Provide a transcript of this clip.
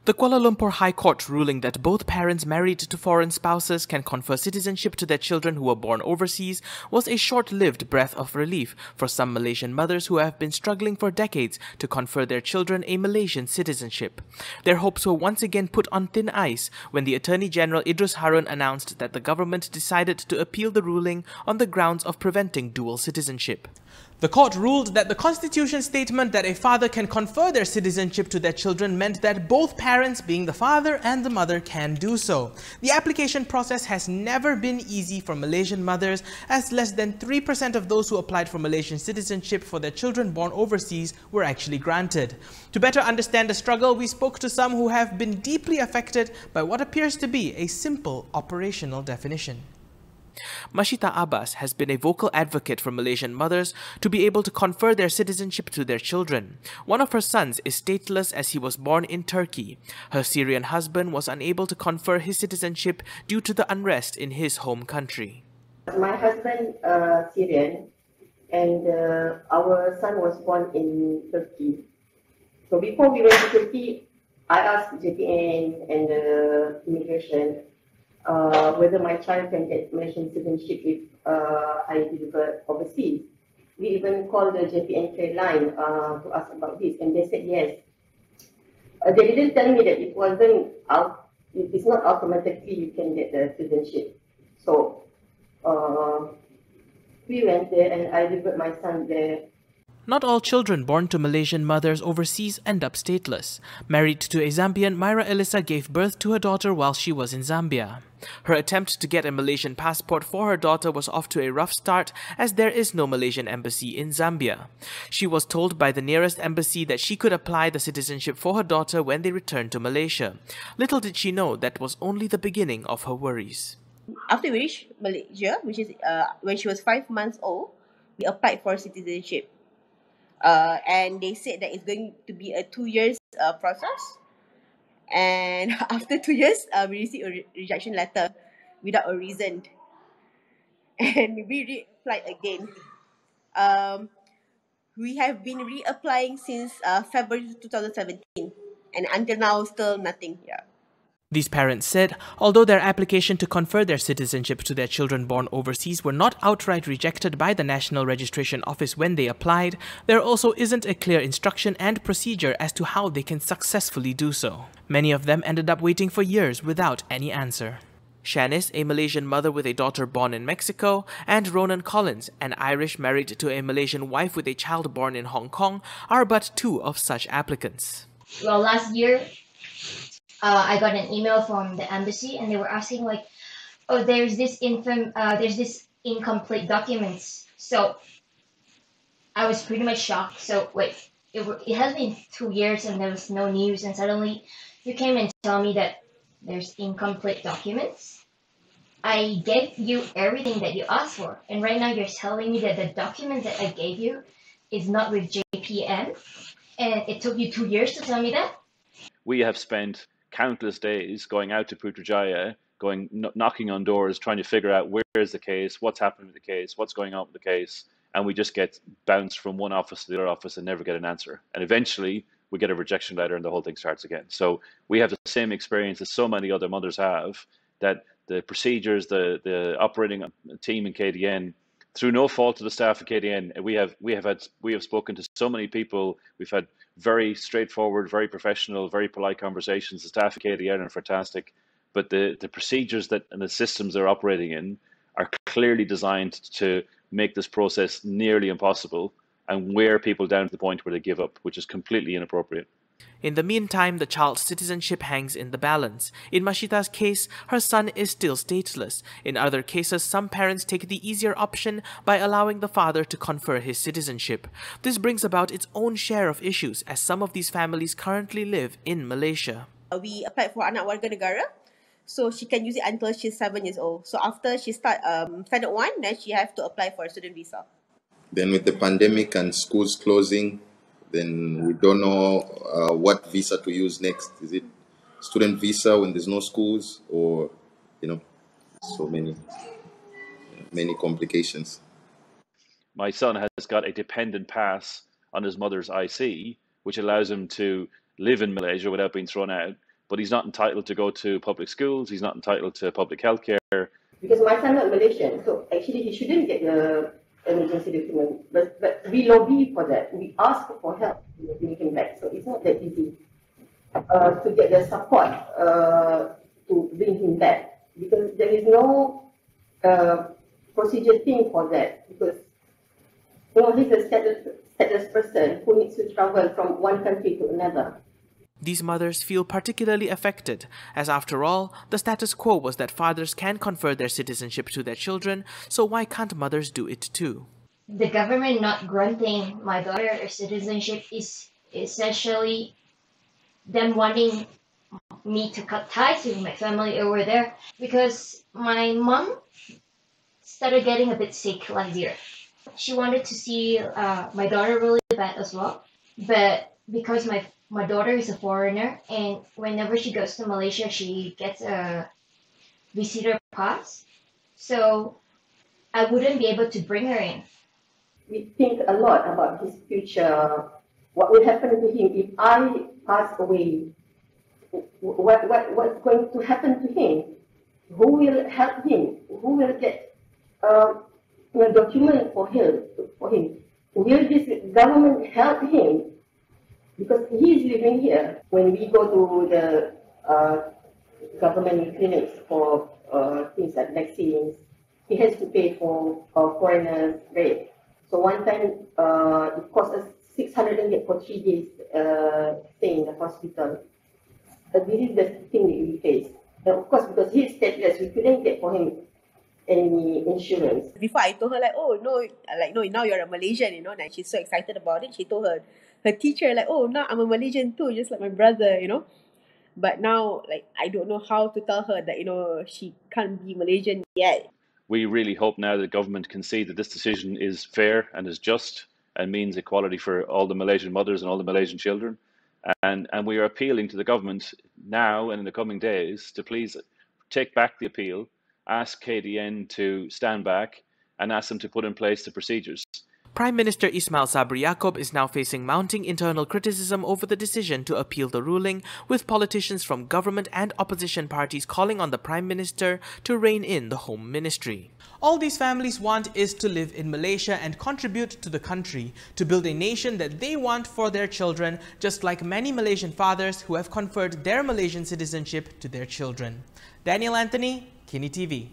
The Kuala Lumpur High Court ruling that both parents married to foreign spouses can confer citizenship to their children who were born overseas was a short-lived breath of relief for some Malaysian mothers who have been struggling for decades to confer their children a Malaysian citizenship. Their hopes were once again put on thin ice when the Attorney General Idrus Harun announced that the government decided to appeal the ruling on the grounds of preventing dual citizenship. The court ruled that the Constitution statement that a father can confer their citizenship to their children meant that both parents, being the father and the mother, can do so. The application process has never been easy for Malaysian mothers, as less than 3% of those who applied for Malaysian citizenship for their children born overseas were actually granted. To better understand the struggle, we spoke to some who have been deeply affected by what appears to be a simple operational definition. Mashita Abbas has been a vocal advocate for Malaysian mothers to be able to confer their citizenship to their children. One of her sons is stateless as he was born in Turkey. Her Syrian husband was unable to confer his citizenship due to the unrest in his home country. My husband Syrian and our son was born in Turkey. So before we went to Turkey, I asked JPN and the immigration whether my child can get Malaysian citizenship if I deliver overseas. We even called the JPN care line to ask about this, and they said yes. They didn't tell me that it wasn't out. It's not automatically you can get the citizenship. So we went there, and I delivered my son there. Not all children born to Malaysian mothers overseas end up stateless. Married to a Zambian, Myra Elisa gave birth to her daughter while she was in Zambia. Her attempt to get a Malaysian passport for her daughter was off to a rough start as there is no Malaysian embassy in Zambia. She was told by the nearest embassy that she could apply the citizenship for her daughter when they returned to Malaysia. Little did she know that was only the beginning of her worries. After we reached Malaysia, which is when she was 5 months old, we applied for citizenship. And they said that it's going to be a 2 years process. And after 2 years, we received a rejection letter without a reason. And we reapplied again. We have been reapplying since February 2017. And until now, still nothing. Yeah. These parents said, although their application to confer their citizenship to their children born overseas were not outright rejected by the National Registration Office when they applied, there also isn't a clear instruction and procedure as to how they can successfully do so. Many of them ended up waiting for years without any answer. Shanice, a Malaysian mother with a daughter born in Mexico, and Ronan Collins, an Irish married to a Malaysian wife with a child born in Hong Kong, are but two of such applicants. Well, last year, I got an email from the embassy, and they were asking like, "Oh, there's this incomplete documents." So I was pretty much shocked. So wait, it has been 2 years and there was no news, and suddenly you came and tell me that there's incomplete documents. I gave you everything that you asked for, and right now you're telling me that the document that I gave you is not with JPN, and it took you 2 years to tell me that. We have spent countless days going out to Putrajaya, knocking on doors, trying to figure out where is the case, what's happening with the case, what's going on with the case, and we just get bounced from one office to the other office and never get an answer. And eventually we get a rejection letter and the whole thing starts again. So we have the same experience as so many other mothers have, that the procedures, the operating team in KDN, through no fault of the staff at KDN, we have spoken to so many people. We've had very straightforward, very professional, very polite conversations. The staff at KDN are fantastic, but the procedures and the systems they're operating in are clearly designed to make this process nearly impossible and wear people down to the point where they give up, which is completely inappropriate. In the meantime, the child's citizenship hangs in the balance. In Mashita's case, her son is still stateless. In other cases, some parents take the easier option by allowing the father to confer his citizenship. This brings about its own share of issues as some of these families currently live in Malaysia. We applied for anak warga negara, so she can use it until she's 7 years old. So after she start standard 1, then she have to apply for a student visa. Then with the pandemic and schools closing, then we don't know what visa to use next. Is it student visa when there's no schools, or, so many complications. My son has got a dependent pass on his mother's IC, which allows him to live in Malaysia without being thrown out. but he's not entitled to go to public schools, he's not entitled to public health care. Because my son not Malaysian, so actually he shouldn't get the emergency document. But we lobby for that. We ask for help to bring him back. So it's not that easy to get the support to bring him back, because there is no procedure thing for that. Because he's a stateless person who needs to travel from one country to another. These mothers feel particularly affected, as after all, the status quo was that fathers can confer their citizenship to their children, so why can't mothers do it too? The government not granting my daughter a citizenship is essentially them wanting me to cut ties with my family over there, because my mom started getting a bit sick last year. She wanted to see my daughter really bad as well, but because my daughter is a foreigner, and whenever she goes to Malaysia, she gets a visitor pass. So I wouldn't be able to bring her in. We think a lot about his future. What will happen to him if I pass away? What's going to happen to him? Who will help him? Who will get a document for him? Will this government help him? Because he is living here. When we go to the government clinics for things like vaccines, he has to pay for foreigners' rate. So one time it cost us 600 ringgit for 3 days staying in the hospital. But this is the thing that we face. And of course, because he is stateless, we couldn't get for him any insurance. Before I told her like, oh no, like no, now you're a Malaysian, and she's so excited about it. She told her teacher like, oh, now I'm a Malaysian too, just like my brother, But now, like, I don't know how to tell her that, she can't be Malaysian yet. We really hope now that the government can see that this decision is fair and is just and means equality for all the Malaysian mothers and all the Malaysian children. And we are appealing to the government now and in the coming days to please take back the appeal, ask KDN to stand back and ask them to put in place the procedures. Prime Minister Ismail Sabri Yaakob is now facing mounting internal criticism over the decision to appeal the ruling, with politicians from government and opposition parties calling on the Prime Minister to rein in the Home Ministry. All these families want is to live in Malaysia and contribute to the country, to build a nation that they want for their children, just like many Malaysian fathers who have conferred their Malaysian citizenship to their children. Daniel Anthony, KiniTV.